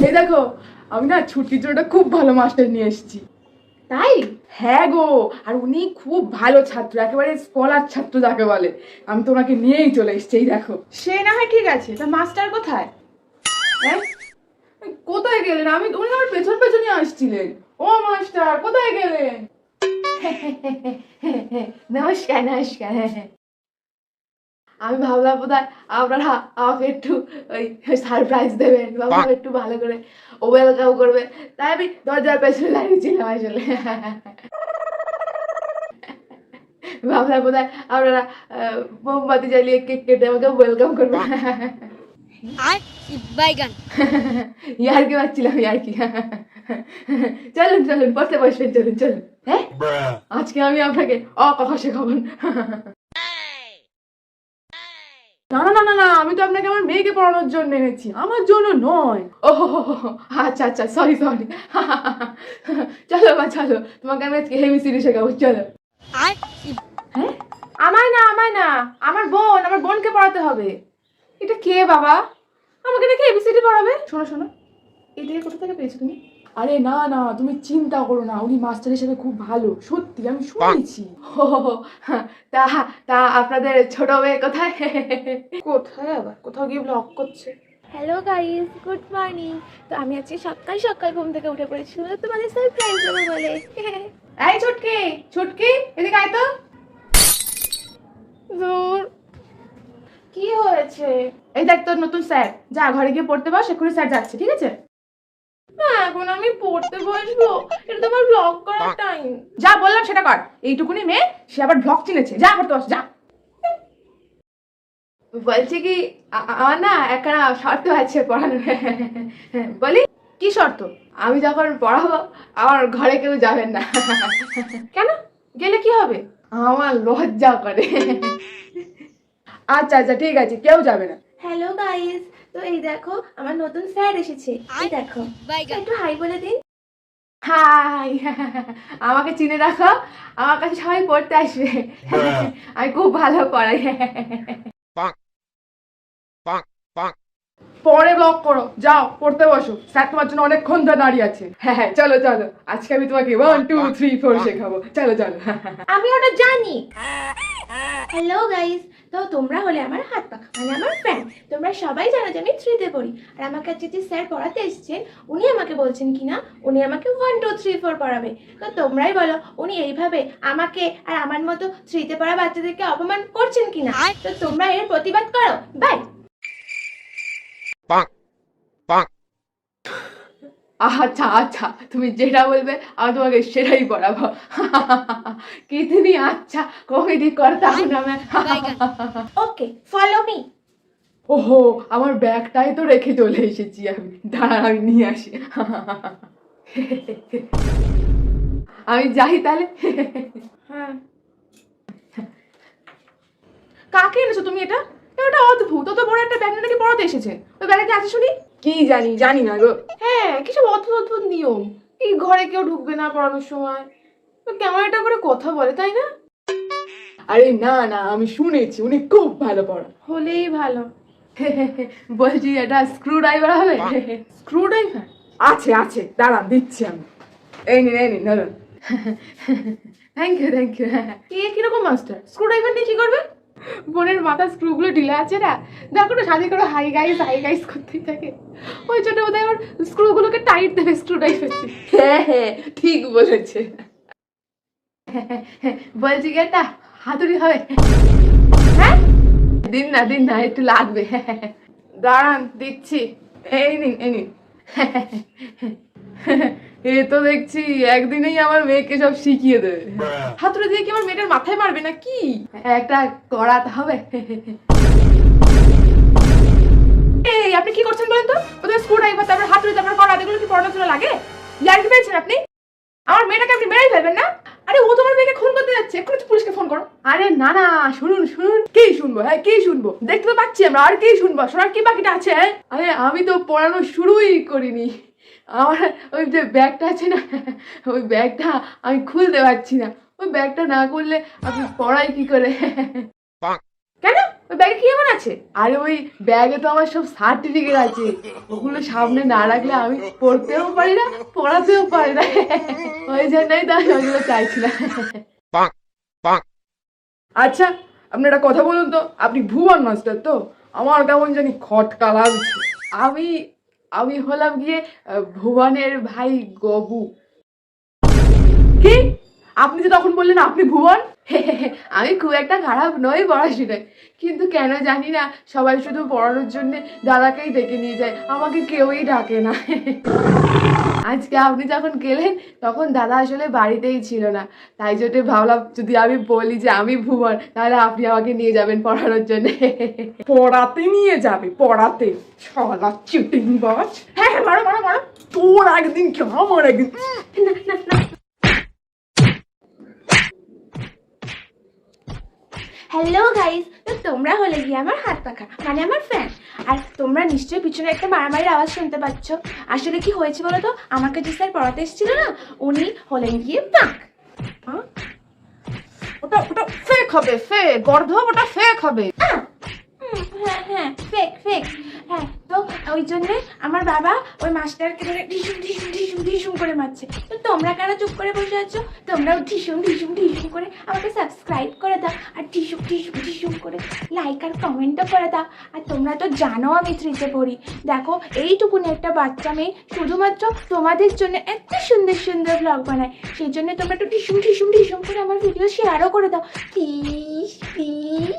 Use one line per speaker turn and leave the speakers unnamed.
এই দেখো, আমি না ছুটির জন্য খুব ভালো মাস্টার নিয়ে এসেছি। তাই? হ্যাঁ গো, আর উনি খুব ভালো ছাত্র, একেবারে স্কলার ছাত্র যাকে বলে। আমি তো ওনাকে নিয়েই চলে এসেছি, এই দেখো। সে না হয় ঠিক আছে, তা মাস্টার কোথায়? হ্যাঁ, কোথায় গেলেন? উনি আমার পেছন পেছনই আসছিলেন। ও মাস্টার, কোথায় গেলেন? নমস্কার নমস্কার। আমি ভাবলাম বোধহয় আপনারা আমাকে একটু ওই সারপ্রাইজ দেবেন, বাবা একটু ভালো করে ওয়েলকাম করবে, তাই আমি দরজার পেছনে দাঁড়িয়েছিলাম আসলে। ভাবলাম বোধহয় আপনারা মোমবাতি জ্বালিয়ে কেক কেটে আমাকে ওয়েলকাম করবে। ইয়ার্কি পাচ্ছিলাম, ইয়ার্কি। চলুন চলুন, পড়তে বসবেন, চলুন চলুন। হ্যাঁ, আজকে আমি আপনাকে কথা শেখাবো। না না না না না, আমি তো আপনাকে আমার মেয়েকে পড়ানোর জন্য এনেছি, আমার জন্য নয়। ও আচ্ছা আচ্ছা, সরি সরি। চলো মা চলো, তোমাকে আমি আজকে হেবিসিডি শেখাবো, চলো। হ্যাঁ, আমায় না আমায় না, আমার বোনকে পড়াতে হবে। এটা কে বাবা? আমাকে দেখে এবিসিডি পড়াবে? শোনো শোনো, এই দিকে কোথা থেকে পেয়েছো তুমি? আরে না না, তুমি চিন্তা করো না, উনি মাস্টার হিসেবে খুব ভালো, সত্যি আমি শুনেছি। তা তা আপনাদের ছোট মেয়ে কোথায়? কোথায় আবার, কোথাও গিয়ে ব্লগ করছে।
Hello guys, good morning. তো আমি আজকে সকাল সকাল ঘুম থেকে উঠে পড়েছি তোমাদের সারপ্রাইজ দেবো বলে।
এই ছুটকি ছুটকি, এদিকে আয় তো। দূর, কি হয়েছে? এই দেখ তোর নতুন স্যার, যা ঘরে গিয়ে পড়তে বস, এক্ষুনি স্যার যাচ্ছে, ঠিক আছে? এখন আমি পড়তে বসবো? এটা তো আমার ব্লগ করার টাইম। যা বললাম সেটা কর, এইটুকুনি মেয়ে, সে আবার ব্লগ চিনেছে, যা পড়তে বস যা। বলছি কি, আমার না একটা শর্ত আছে পড়ানোর। বলি, কি শর্ত? আমি যখন পড়াবো আমার ঘরে কেউ যাবেন না। কেন? গেলে কি হবে? আমার লজ্জা করে। আচ্ছা আচ্ছা ঠিক আছে, কেউ যাবে না।
হ্যালো গাইস, তো এই দেখো আমার নতুন স্যার এসেছে, এই দেখো। একটু হাই বলে দিন।
হাই। আমাকে চিনে রাখো, আমার কাছে সবাই পড়তে আসবে, আমি খুব ভালো পড়াই। পরে ব্লক করো, যাও পড়তে বসো, স্যার তোমার জন্য অনেকক্ষণ ধরে দাঁড়িয়ে আছে। হ্যাঁ হ্যাঁ চলো চলো, আজকে আমি তোমাকে 1 2 3 4 শেখাবো, চলো চলো।
আমি ওটা জানি। হ্যালো গাইস, তো তোমরা হলে আমার হাত পাখা, মানে আমার ফ্রেন্ড। তোমরা সবাই জানো যে আমি 3 তে পড়ি, আর আমাকে আজকে যে স্যার পড়াতে এসেছেন উনি আমাকে বলছেন কিনা উনি আমাকে 1 2 3 4 পড়াবে। তো তোমরাই বলো উনি এইভাবে আমাকে আর আমার মতো 3 তে পড়া বাচ্চাদেরকে অপমান করছেন কিনা। তো তোমরা এর প্রতিবাদ করো, বাই।
আচ্ছা আচ্ছা, তুমি যেটা বলবে আমি তোমাকে সেটাই পড়াবো। কিতনি আচ্ছা কমেডি করতা হूं না मैं।
ওকে, ফলো মি।
ওহো, আমার ব্যাগটাই তো রেখে চলে এসেছি আমি, দাঁড়া আমি নিয়ে আসি। আমি যাই তাহলে। হ্যাঁ, কাকে এনেছো তুমি এটা? এটা অদ্ভুত, অত বড় একটা ব্যাগ নাকি পড়াতে এসেছে। ওই ব্যাগে আছে শুনি? কি জানি, জানি না গো। হ্যাঁ, কিসব অদ্ভুত অদ্ভুত নিয়ম, এই ঘরে কেউ ঢুকবে না পড়ানোর সময়, কেমন একটা করে কথা বলে, তাই না? আরে না না, আমি শুনেছি উনি খুব ভালো পড়ান। হলেই ভালো। বলছি এটা স্ক্রু ড্রাইভার হবে? স্ক্রু ড্রাইভার আছে আছে, দাঁড়ান দিচ্ছি আমি। এই নিন ধরুন। Thank you thank you. কিরকম মাস্টার, স্ক্রু ড্রাইভার দিয়ে কি করবে? বোনের মাথা স্ক্রু গুলো ঢিলা আছে না, দেখো না সাজি করে হাই গাইস করতেই থাকে, ওই জন্য বোধহয় ওর স্ক্রু গুলোকে টাইট দেবে স্ক্রু ড্রাইভার। হ্যাঁ হ্যাঁ ঠিক বলেছে। বলছি কি একটা হাতুড়ি হবে? হ্যাঁ, দিন না একটু লাগবে। দাঁড়ান দিচ্ছি, এই নিন। এ তো দেখছি একদিনেই আমার মেয়েকে সব শিখিয়ে দেবে। হাতুড়ি দিয়ে কি আমার মেয়েটার মাথায় মারবে না কি? একটা করাতে হবে। এই আপনি কি করছেন বলেন তো? ওদের স্ক্রু ড্রাইভার, তারপর হাতুড়ি, তারপর করাতে, এগুলো কি পড়ানোর জন্য লাগে? ইয়ার কি পেয়েছেন আপনি? আমার মেয়েটাকে আপনি মেরেই ফেলবেন না? আরে ও তোমার মেয়েকে খুন করতে যাচ্ছে, এক্ষুনি পুলিশকে ফোন করো। আরে না না, শুনুন কি শুনবো? হ্যাঁ কি শুনবো, দেখতে তো পাচ্ছি আমরা, আর কি শুনবো, শোনার কি বাকিটা আছে? আরে আমি তো পড়ানো শুরুই করিনি, আমার ওই যে ব্যাগটা আছে না, ওই ব্যাগটা আমি খুলতে পারছি না, ওই ব্যাগটা না করলে আপনি পড়াই কি করে? কেন ওই ব্যাগে কি এমন আছে? আরে ওই ব্যাগে তো আমার সব সার্টিফিকেট আছে, ওগুলো সামনে না রাখলে আমি পড়তেও পারি না, পড়াতেও পারি না। ওই জন্যই তো আমি ওগুলো চাইছিলাম। আচ্ছা আপনি একটা কথা বলুন তো, আপনি ভুবন মাস্টার তো? আমার কেমন জানি খটকা লাগছে। আমি আমি হলাম গিয়ে ভুবনের ভাই গবু। কি? আপনি যে তখন বললেন আপনি ভুবন। আমি খুব একটা খারাপ নই পড়াশোনায়, কিন্তু কেন জানি না সবাই শুধু পড়ানোর জন্য দাদাকেই ডেকে নিয়ে যায়, আমাকে কেউই ডাকে না। আজকে আপনি যখন গেলেন তখন দাদা আসলে বাড়িতেই ছিল না, তাই জন্য ভাবলাম যদি আমি বলি যে আমি ভুবন তাহলে আপনি আমাকে নিয়ে যাবেন পড়ানোর জন্য। পড়াতে নিয়ে যাবে? পড়াতে? শালা চিটিং বাজ। হ্যাঁ হ্যাঁ, মারো মারো মারো, তোর একদিন কি আমার একদিন।
না না না। হ্যালো গাইস, তো তোমরা হলে গিয়ে আমার হাত পাখা মানে আমার ফ্যান। আর তোমরা নিশ্চয়ই পিছনে একটা মারামারির আওয়াজ শুনতে পাচ্ছ। আসলে কি হয়েছে বলো তো, আমাকে যে স্যার পড়াতে এসেছিল না, উনি হলেন গিয়ে পাক।
ওটা ওটা ফেক হবে, ফেক গর্ধব, ওটা ফেক হবে।
হ্যাঁ হ্যাঁ, ফেক ফেক। হ্যাঁ, তো ওই জন্যে আমার বাবা ওই মাস্টারকে ধরে ঢিসুম ঢিসুম ঢিসুম ঢিসুম করে মারছে। তো তোমরা কেন চুপ করে বসে আছো? তোমরাও ঢিসুম ঢিসুম ঢিসুম করে আমাকে সাবস্ক্রাইব করে দাও, আর ঢিসুম ঢিসুম ঢিসুম করে লাইক আর কমেন্টও করে দাও। আর তোমরা তো জানো আমি 3-তে পড়ি। দেখো এইটুকুনি একটা বাচ্চা মেয়ে শুধুমাত্র তোমাদের জন্য এত সুন্দর সুন্দর ব্লগ বানায়, সেই জন্য তোমরা একটু ঢিসুম ঢিসুম ঢিসুম করে আমার ভিডিও শেয়ারও করে দাও প্লিজ প্লিজ।